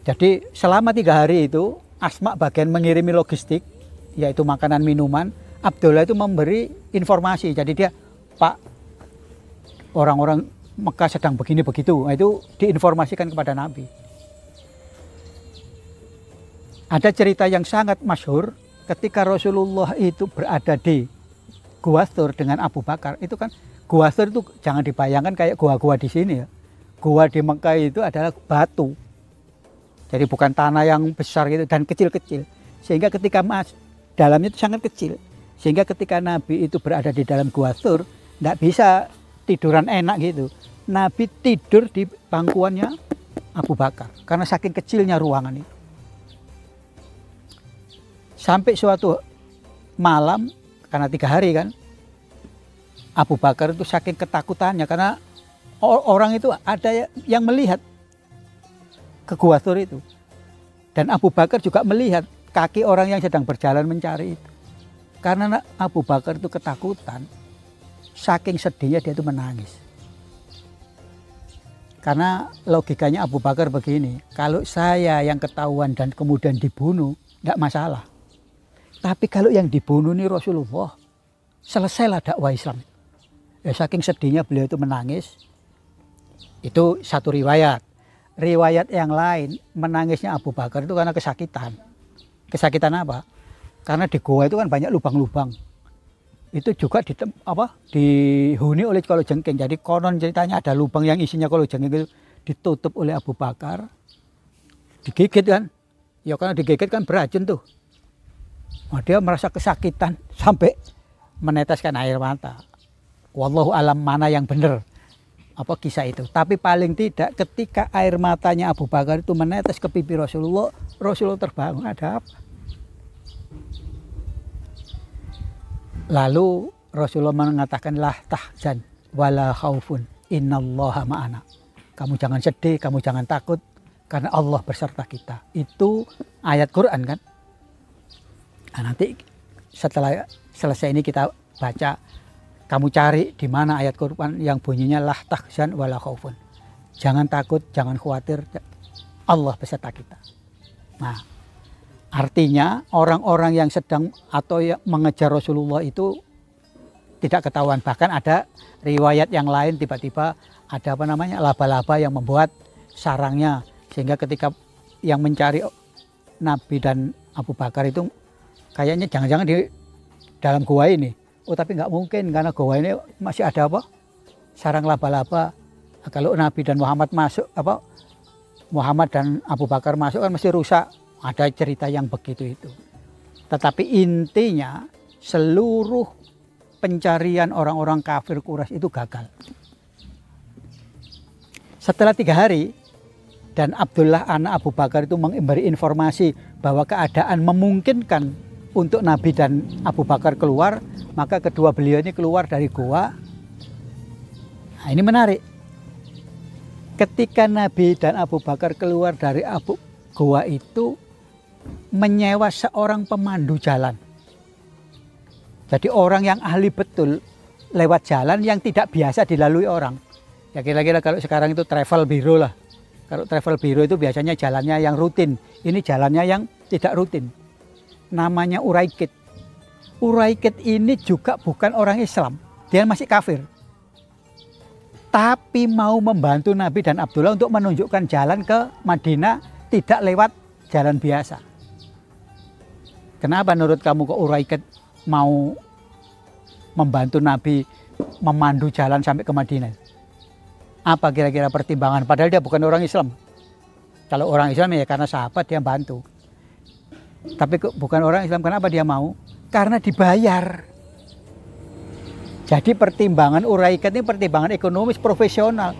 Jadi selama 3 hari itu Asma bagian mengirimi logistik, yaitu makanan minuman. Abdullah itu memberi informasi. Jadi dia, Pak, orang-orang Mekah sedang begini begitu. Nah, itu diinformasikan kepada Nabi. Ada cerita yang sangat masyhur ketika Rasulullah itu berada di Gua Thur dengan Abu Bakar. Itu kan Gua Thur itu jangan dibayangkan kayak gua-gua di sini ya. Gua di Mekah itu adalah batu. Jadi bukan tanah yang besar gitu dan kecil-kecil. Sehingga ketika dalamnya itu sangat kecil. Sehingga ketika Nabi itu berada di dalam Gua Thur, tidak bisa tiduran enak gitu. Nabi tidur di pangkuannya Abu Bakar karena saking kecilnya ruangan itu. Sampai suatu malam, karena 3 hari kan, Abu Bakar itu saking ketakutannya karena orang itu ada yang melihat ke Gua Thur itu. Dan Abu Bakar juga melihat kaki orang yang sedang berjalan mencari itu. Karena Abu Bakar itu ketakutan, saking sedihnya dia itu menangis. Karena logikanya Abu Bakar begini, kalau saya yang ketahuan dan kemudian dibunuh, tidak masalah. Tapi kalau yang dibunuh ini Rasulullah, selesailah dakwah Islam. Ya, saking sedihnya beliau itu menangis. Itu satu riwayat. Riwayat yang lain, menangisnya Abu Bakar itu karena kesakitan. Kesakitan apa? Karena di gua itu kan banyak lubang-lubang. Itu juga dihuni oleh kalajengking. Jadi konon ceritanya ada lubang yang isinya kalajengking itu ditutup oleh Abu Bakar. Digigit kan. Ya karena digigit kan beracun tuh. Nah, dia merasa kesakitan sampai meneteskan air mata. Wallahu alam mana yang benar kisah itu. Tapi paling tidak ketika air matanya Abu Bakar itu menetes ke pipi Rasulullah, Rasulullah terbangun. Ada apa? Lalu Rasulullah mengatakan, lah tahzan wala khaufun innallaha ma'ana. Kamu jangan sedih, kamu jangan takut karena Allah beserta kita. Itu ayat Quran kan. Nah, nanti setelah selesai ini kita baca, kamu cari di mana ayat Quran yang bunyinya lah tahzan wala khaufun. Jangan takut, jangan khawatir, Allah beserta kita. Nah, artinya orang-orang yang sedang atau yang mengejar Rasulullah itu tidak ketahuan. Bahkan ada riwayat yang lain tiba-tiba ada laba-laba yang membuat sarangnya. Sehingga ketika yang mencari Nabi dan Abu Bakar itu kayaknya jangan-jangan di dalam gua ini. Oh tapi nggak mungkin karena gua ini masih ada sarang laba-laba. Nah, kalau Nabi dan Muhammad masuk Muhammad dan Abu Bakar masuk kan mesti rusak. Ada cerita yang begitu itu. Tetapi intinya seluruh pencarian orang-orang kafir Quraisy itu gagal. Setelah 3 hari dan Abdullah anak Abu Bakar itu memberi informasi bahwa keadaan memungkinkan untuk Nabi dan Abu Bakar keluar, maka kedua beliau ini keluar dari gua. Nah, ini menarik. Ketika Nabi dan Abu Bakar keluar dari gua itu menyewa seorang pemandu jalan. Jadi orang yang ahli betul lewat jalan yang tidak biasa dilalui orang. Ya kira-kira kalau sekarang itu travel bureau lah. Kalau travel bureau itu biasanya jalannya yang rutin. Ini jalannya yang tidak rutin. Namanya Uraikid. Uraikid ini juga bukan orang Islam. Dia masih kafir. Tapi mau membantu Nabi dan Abdullah untuk menunjukkan jalan ke Madinah tidak lewat jalan biasa. Kenapa menurut kamu kok Uraikid mau membantu Nabi memandu jalan sampai ke Madinah? Apa kira-kira pertimbangan? Padahal dia bukan orang Islam. Kalau orang Islam ya karena sahabat dia bantu. Tapi bukan orang Islam, kenapa dia mau? Karena dibayar. Jadi pertimbangan Uraikid ini pertimbangan ekonomis profesional.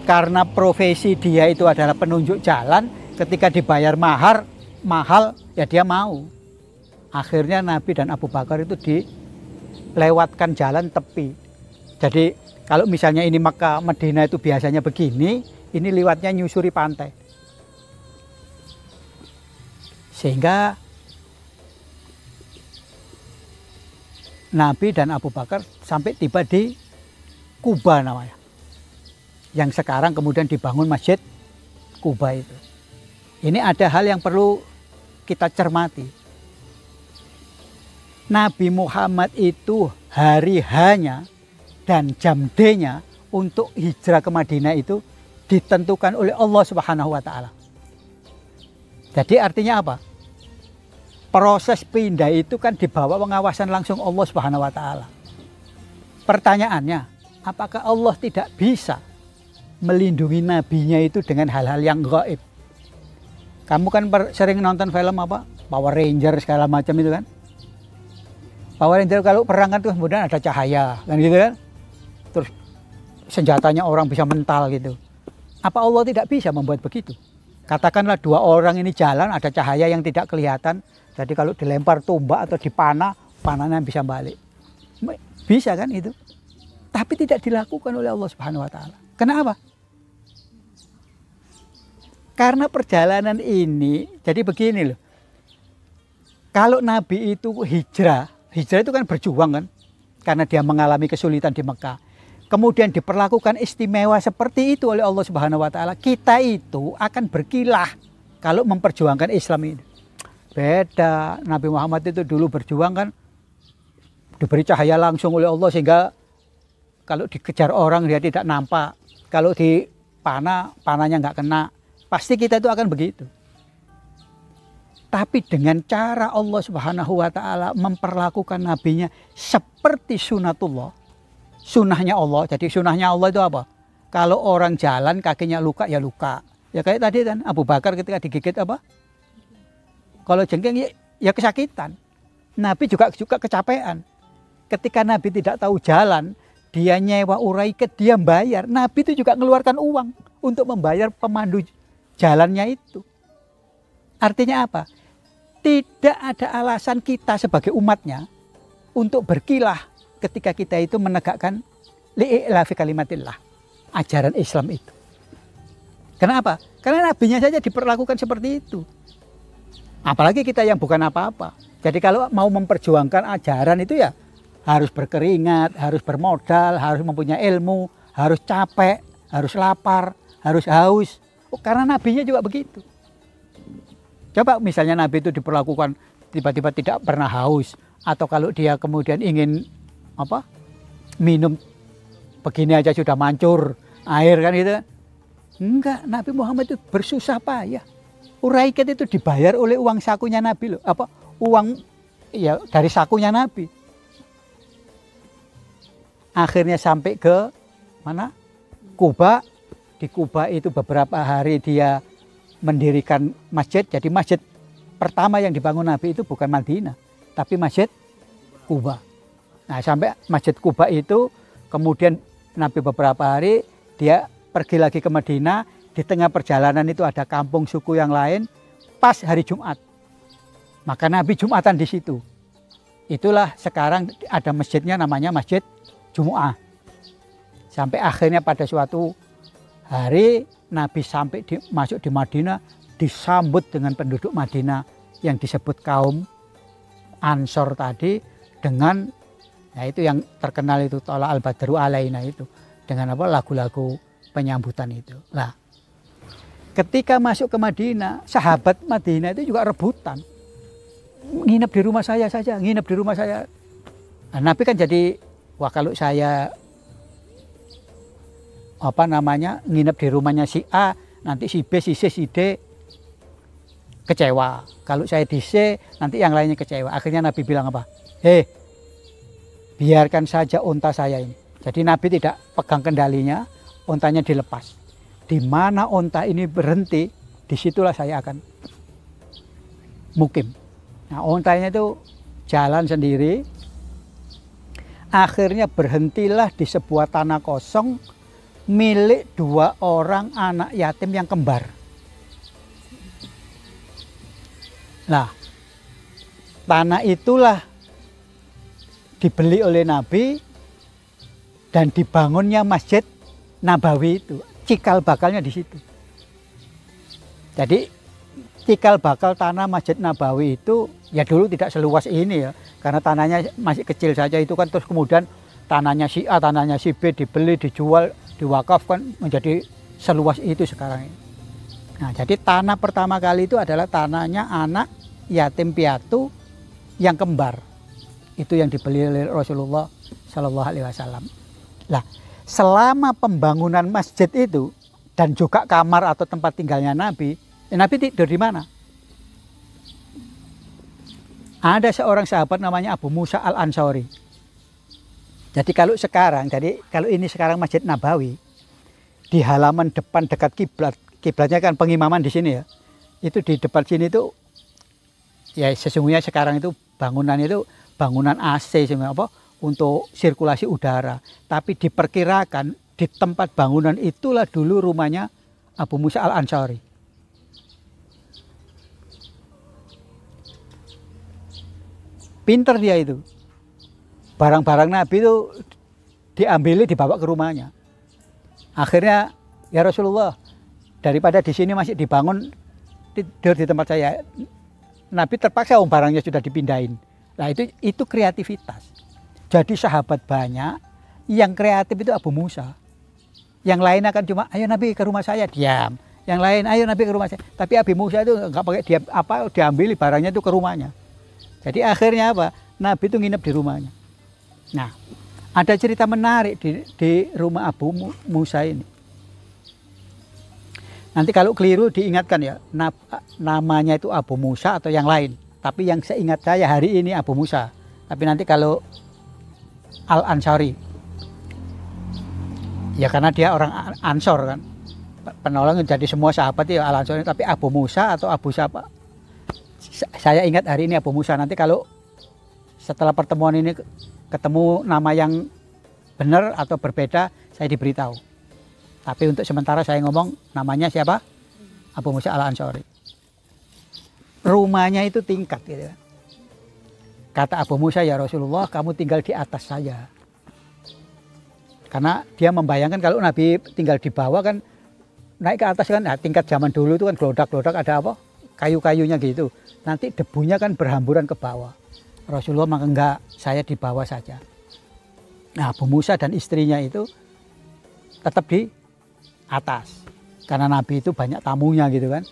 Karena profesi dia itu adalah penunjuk jalan, ketika dibayar mahal ya dia mau. Akhirnya Nabi dan Abu Bakar itu dilewatkan jalan tepi. Jadi kalau misalnya ini Makkah Madinah itu biasanya begini, ini lewatnya nyusuri pantai. Sehingga Nabi dan Abu Bakar sampai tiba di Kuba namanya. Yang sekarang kemudian dibangun Masjid Kuba itu. Ini ada hal yang perlu kita cermati. Nabi Muhammad itu hari H-nya dan jam D-nya untuk hijrah ke Madinah itu ditentukan oleh Allah Subhanahu wa taala. Jadi artinya apa? Proses pindah itu kan di bawah pengawasan langsung Allah Subhanahu wa taala. Pertanyaannya, apakah Allah tidak bisa melindungi nabinya itu dengan hal-hal yang gaib? Kamu kan sering nonton film apa? Power Ranger segala macam itu kan? Power Ranger kalau perang kan tuh kemudian ada cahaya kan gitu kan? Terus senjatanya orang bisa mental gitu. Apa Allah tidak bisa membuat begitu? Katakanlah dua orang ini jalan, ada cahaya yang tidak kelihatan. Jadi kalau dilempar tombak atau dipanah, panahnya bisa balik. Bisa kan itu? Tapi tidak dilakukan oleh Allah Subhanahu wa taala. Kenapa? Karena perjalanan ini, jadi begini loh. Kalau Nabi itu hijrah itu kan berjuang kan? Karena dia mengalami kesulitan di Mekah. Kemudian diperlakukan istimewa seperti itu oleh Allah Subhanahu wa taala. Kita itu akan berkilah kalau memperjuangkan Islam ini. Beda, Nabi Muhammad itu dulu berjuang kan diberi cahaya langsung oleh Allah sehingga kalau dikejar orang dia tidak nampak. Kalau dipanah, panahnya nggak kena. Pasti kita itu akan begitu. Tapi dengan cara Allah Subhanahu wa taala memperlakukan nabinya seperti sunatullah. Sunnahnya Allah. Jadi sunnahnya Allah itu apa? Kalau orang jalan kakinya luka ya luka. Ya kayak tadi kan Abu Bakar ketika digigit apa? Kalau jengking ya kesakitan. Nabi juga kecapean. Ketika Nabi tidak tahu jalan, dia nyewa uraiket, dia bayar. Nabi itu juga mengeluarkan uang untuk membayar pemandu jalannya itu. Artinya apa? Tidak ada alasan kita sebagai umatnya untuk berkilah ketika kita itu menegakkan li'i'lafi kalimatillah, ajaran Islam itu. Kenapa? Karena nabinya saja diperlakukan seperti itu. Apalagi kita yang bukan apa-apa. Jadi kalau mau memperjuangkan ajaran itu ya harus berkeringat, harus bermodal, harus mempunyai ilmu, harus capek, harus lapar, harus haus. Karena nabinya juga begitu. Coba misalnya nabi itu diperlakukan tiba-tiba tidak pernah haus, atau kalau dia kemudian ingin minum begini aja sudah mancur air kan gitu. Enggak, Nabi Muhammad itu bersusah payah. Uraikat itu dibayar oleh uang sakunya Nabi loh. Uang ya dari sakunya Nabi. Akhirnya sampai ke mana? Kuba. Di Kuba itu beberapa hari dia mendirikan masjid. Jadi masjid pertama yang dibangun Nabi itu bukan Madinah, tapi masjid Kuba. Nah, sampai masjid Kuba itu kemudian Nabi beberapa hari dia pergi lagi ke Madinah. Di tengah perjalanan itu ada kampung suku yang lain, pas hari Jumat. Maka Nabi Jumatan di situ. Itulah sekarang ada masjidnya namanya Masjid Jumu'ah. Sampai akhirnya pada suatu hari Nabi sampai masuk di Madinah, disambut dengan penduduk Madinah yang disebut kaum Ansor tadi dengan itu yang terkenal itu Thala al-Badru alaina itu dengan lagu-lagu penyambutan itu. Lah, ketika masuk ke Madinah, sahabat Madinah itu juga rebutan. Nginep di rumah saya saja, nginep di rumah saya. Nah, Nabi kan jadi, wah kalau saya nginep di rumahnya si A, nanti si B, si C, si D kecewa. Kalau saya di C, nanti yang lainnya kecewa. Akhirnya Nabi bilang apa? Biarkan saja unta saya ini. Jadi Nabi tidak pegang kendalinya, untanya dilepas. Di mana unta ini berhenti, disitulah saya akan mukim. Nah, untanya itu jalan sendiri. Akhirnya berhentilah di sebuah tanah kosong milik dua orang anak yatim yang kembar. Nah, tanah itulah dibeli oleh Nabi dan dibangunnya Masjid Nabawi itu. Cikal bakalnya di situ. Jadi cikal bakal tanah Masjid Nabawi itu ya dulu tidak seluas ini ya, karena tanahnya masih kecil saja itu kan, terus kemudian tanahnya si A, tanahnya si B dibeli, dijual, diwakafkan menjadi seluas itu sekarang ini. Nah, jadi tanah pertama kali itu adalah tanahnya anak yatim piatu yang kembar. Itu yang dibeli oleh Rasulullah Shallallahu Alaihi Wasallam. Lah, selama pembangunan masjid itu dan juga kamar atau tempat tinggalnya Nabi, Nabi tidur di mana? Ada seorang sahabat namanya Abu Musa Al-Ansori. Jadi kalau ini sekarang Masjid Nabawi, di halaman depan dekat kiblat, kiblatnya kan pengimaman di sini ya. Itu di depan sini itu ya sesungguhnya sekarang itu bangunan AC apa untuk sirkulasi udara. Tapi diperkirakan di tempat bangunan itulah dulu rumahnya Abu Musa Al-Ansori. Pinter dia itu. Barang-barang Nabi itu dibawa ke rumahnya. Akhirnya ya Rasulullah, daripada di sini masih dibangun tidur di tempat saya. Nabi terpaksa barangnya sudah dipindahin. Nah itu kreativitas. Jadi sahabat banyak yang kreatif itu Abu Musa. Yang lain akan cuma ayo Nabi ke rumah saya, diam. Yang lain ayo Nabi ke rumah saya. Tapi Abu Musa itu nggak pakai diambil barangnya itu ke rumahnya. Jadi akhirnya apa? Nabi itu nginep di rumahnya. Nah, ada cerita menarik di rumah Abu Musa ini. Nanti kalau keliru diingatkan ya, namanya itu Abu Musa atau yang lain. Tapi yang seingat saya hari ini Abu Musa. Tapi nanti kalau Al-Ansari, ya karena dia orang Ansor kan, penolong jadi semua sahabat ya Al-Ansari. Tapi Abu Musa atau Abu siapa? Saya ingat hari ini Abu Musa. Nanti kalau setelah pertemuan ini ketemu nama yang benar atau berbeda, saya diberitahu. Tapi untuk sementara saya ngomong namanya siapa? Abu Musa Al-Ansori. Rumahnya itu tingkat gitu. Kata Abu Musa, ya Rasulullah, kamu tinggal di atas saja. Karena dia membayangkan kalau Nabi tinggal di bawah kan naik ke atas kan, nah, tingkat zaman dulu itu kan gelodak-gelodak ada apa? Kayu-kayunya gitu. Nanti debunya kan berhamburan ke bawah. Rasulullah maka enggak, saya di bawah saja. Nah, Abu Musa dan istrinya itu tetap di atas. Karena Nabi itu banyak tamunya gitu kan.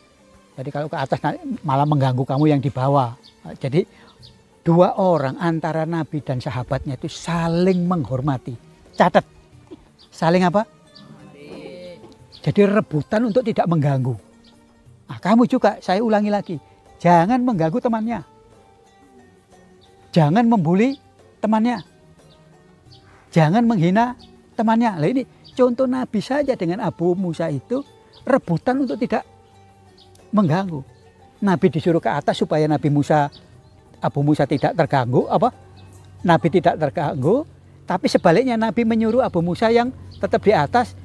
Jadi kalau ke atas malah mengganggu kamu yang di bawah. Jadi dua orang antara Nabi dan sahabatnya itu saling menghormati. Catat. Saling apa? Jadi rebutan untuk tidak mengganggu. Nah, kamu juga, saya ulangi lagi. Jangan mengganggu temannya. Jangan membuli temannya. Jangan menghina temannya. Nah, ini contoh Nabi saja dengan Abu Musa itu rebutan untuk tidak mengganggu. Nabi disuruh ke atas supaya Abu Musa tidak terganggu, Nabi tidak terganggu, tapi sebaliknya Nabi menyuruh Abu Musa yang tetap di atas,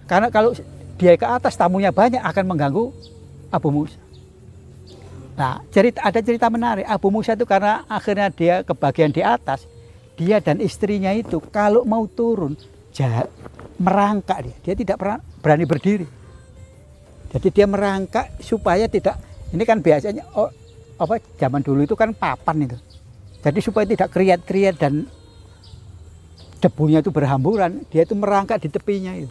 karena kalau dia ke atas tamunya banyak akan mengganggu Abu Musa. Nah, ada cerita menarik. Abu Musa itu karena akhirnya dia kebagian di atas, dia dan istrinya itu kalau mau turun merangkak dia tidak berani berdiri. Jadi dia merangkak supaya tidak, ini kan biasanya zaman dulu itu kan papan itu. Jadi supaya tidak kriat-kriat dan debunya itu berhamburan, dia itu merangkak di tepinya itu.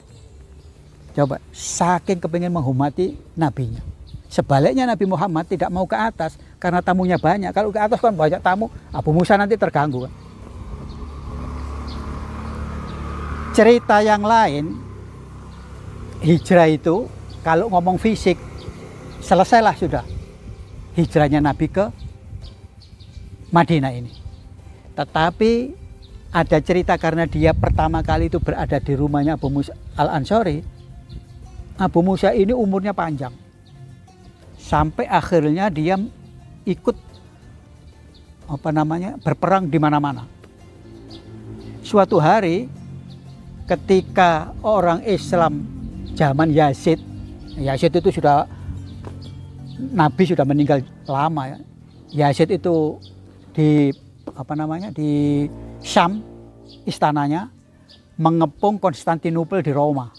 Coba, saking kepingin menghormati nabinya. Sebaliknya Nabi Muhammad tidak mau ke atas karena tamunya banyak. Kalau ke atas kan banyak tamu, Abu Musa nanti terganggu kan. Cerita yang lain, hijrah itu kalau ngomong fisik selesailah sudah hijrahnya Nabi ke Madinah ini. Tetapi ada cerita karena dia pertama kali itu berada di rumahnya Abu Musa Al-Ansori. Abu Musa ini umurnya panjang. Sampai akhirnya dia ikut berperang di mana-mana. Suatu hari ketika orang Islam zaman Yazid itu Nabi sudah meninggal lama ya. Yazid itu di Syam istananya mengepung Konstantinopel di Roma.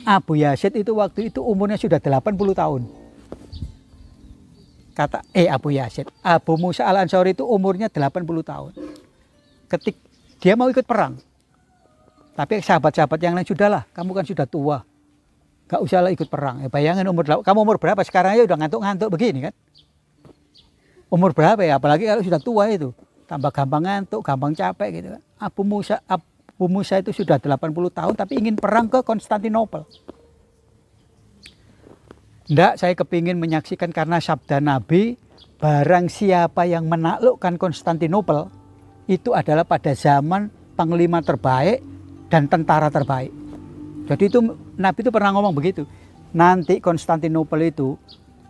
Abu Yazid itu waktu itu umurnya sudah 80 tahun. Kata Abu Yazid, Abu Musa Al-Ansori itu umurnya 80 tahun. Ketika dia mau ikut perang. Tapi sahabat-sahabat yang lain, sudahlah, kamu kan sudah tua. Gak usah lah ikut perang. Ya, bayangin kamu umur berapa sekarang ya udah ngantuk-ngantuk begini kan. Umur berapa ya, apalagi kalau sudah tua itu. Tambah gampang ngantuk, gampang capek gitu kan. Abu Musa itu sudah 80 tahun tapi ingin perang ke Konstantinopel. Enggak, saya kepingin menyaksikan karena sabda Nabi, barang siapa yang menaklukkan Konstantinopel, itu adalah pada zaman panglima terbaik dan tentara terbaik. Jadi itu Nabi itu pernah ngomong begitu. Nanti Konstantinopel itu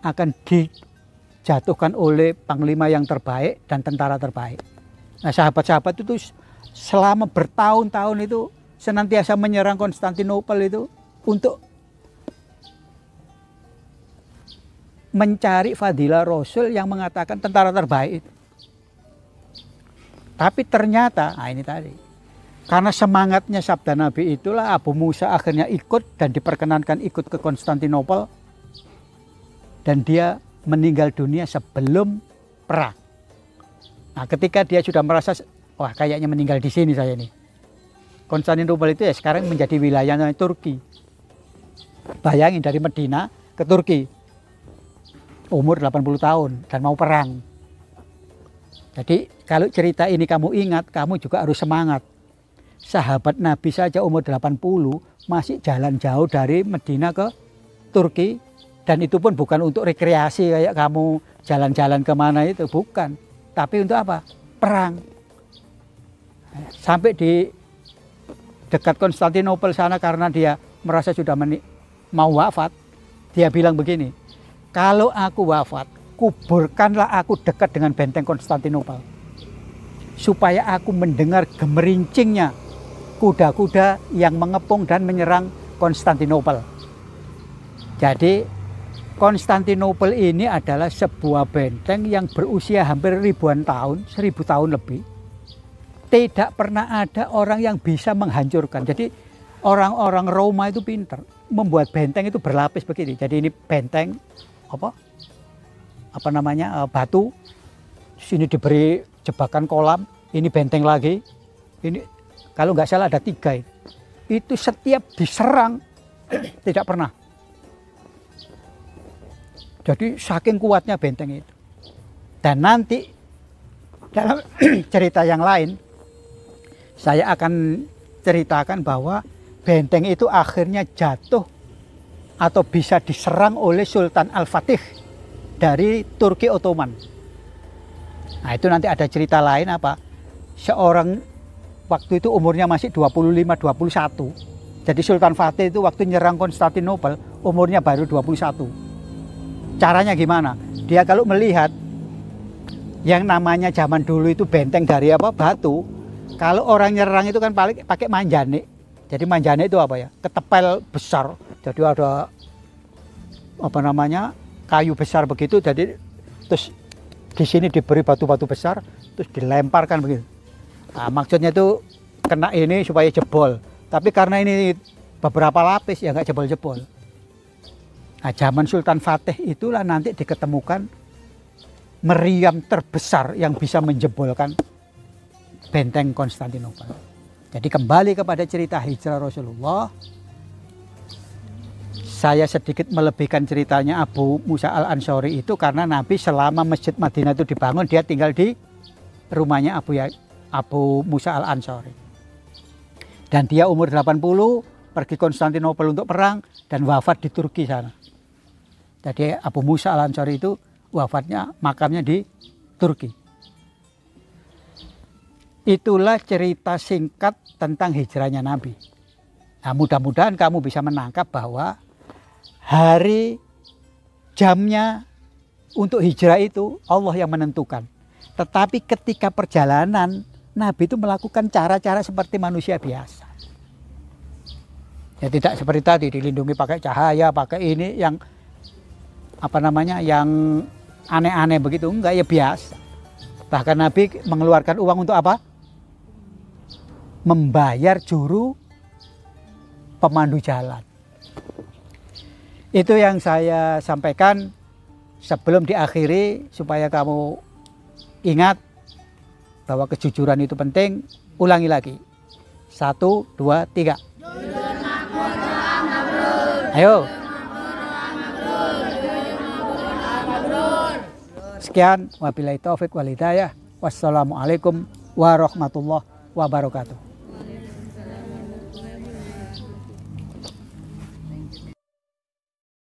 akan dijatuhkan oleh panglima yang terbaik dan tentara terbaik. Nah sahabat-sahabat itu selama bertahun-tahun itu senantiasa menyerang Konstantinopel itu untuk mencari fadilah Rasul yang mengatakan tentara terbaik itu. Tapi ternyata, nah ini tadi, karena semangatnya sabda Nabi itulah Abu Musa akhirnya ikut dan diperkenankan ikut ke Konstantinopel. Dan dia meninggal dunia sebelum perang. Nah ketika dia sudah merasa, wah kayaknya meninggal di sini saya ini. Konstantinopel itu ya sekarang menjadi wilayahnya Turki. Bayangin dari Medina ke Turki. Umur 80 tahun dan mau perang. Jadi kalau cerita ini kamu ingat, kamu juga harus semangat. Sahabat Nabi saja umur 80 masih jalan jauh dari Medina ke Turki. Dan itu pun bukan untuk rekreasi kayak kamu jalan-jalan kemana itu, bukan. Tapi untuk apa? Perang. Sampai di dekat Konstantinopel sana karena dia merasa sudah mau wafat. Dia bilang begini, kalau aku wafat, kuburkanlah aku dekat dengan benteng Konstantinopel. Supaya aku mendengar gemerincingnya kuda-kuda yang mengepung dan menyerang Konstantinopel. Jadi Konstantinopel ini adalah sebuah benteng yang berusia hampir ribuan tahun, 1000 tahun lebih. Tidak pernah ada orang yang bisa menghancurkan. Jadi orang-orang Roma itu pintar. Membuat benteng itu berlapis begini. Jadi ini benteng apa namanya batu. Sini diberi jebakan kolam. Ini benteng lagi. Ini kalau nggak salah ada 3. Itu setiap diserang tidak pernah. Jadi saking kuatnya benteng itu. Dan nanti dalam cerita yang lain saya akan ceritakan bahwa benteng itu akhirnya jatuh atau bisa diserang oleh Sultan Al-Fatih dari Turki Ottoman. Nah itu nanti ada cerita lain apa. Seorang waktu itu umurnya masih 25-21. Jadi Sultan Fatih itu waktu nyerang Konstantinopel umurnya baru 21. Caranya gimana? Dia kalau melihat yang namanya zaman dulu itu benteng dari batu. Kalau orang nyerang itu kan paling pakai manjane. Jadi manjane itu apa ya? Ketepel besar. Jadi ada apa namanya? Kayu besar begitu. Jadi terus di sini diberi batu-batu besar, terus dilemparkan begitu. Nah, maksudnya itu kena ini supaya jebol. Tapi karena ini beberapa lapis ya nggak jebol-jebol. Nah, zaman Sultan Fatih itulah nanti diketemukan meriam terbesar yang bisa menjebolkan benteng Konstantinopel. Jadi kembali kepada cerita hijrah Rasulullah. Saya sedikit melebihkan ceritanya Abu Musa Al-Ansori itu karena Nabi selama Masjid Madinah itu dibangun, dia tinggal di rumahnya Abu Musa Al-Ansori. Dan dia umur 80, pergi Konstantinopel untuk perang dan wafat di Turki sana. Jadi Abu Musa Al-Ansori itu wafatnya, makamnya di Turki. Itulah cerita singkat tentang hijrahnya Nabi. Nah, mudah-mudahan kamu bisa menangkap bahwa hari jamnya untuk hijrah itu Allah yang menentukan. Tetapi ketika perjalanan Nabi itu melakukan cara-cara seperti manusia biasa. Ya tidak seperti tadi dilindungi pakai cahaya, pakai ini yang apa namanya yang aneh-aneh begitu, enggak, ya biasa. Bahkan Nabi mengeluarkan uang untuk apa? Membayar juru pemandu jalan. Itu yang saya sampaikan sebelum diakhiri supaya kamu ingat bahwa kejujuran itu penting. Ulangi lagi. 1, 2, 3. Jujur, makmur, doa mabrur. Ayo. Sekian, wabillahi taufik wal hidayah. Wassalamualaikum warahmatullahi wabarakatuh.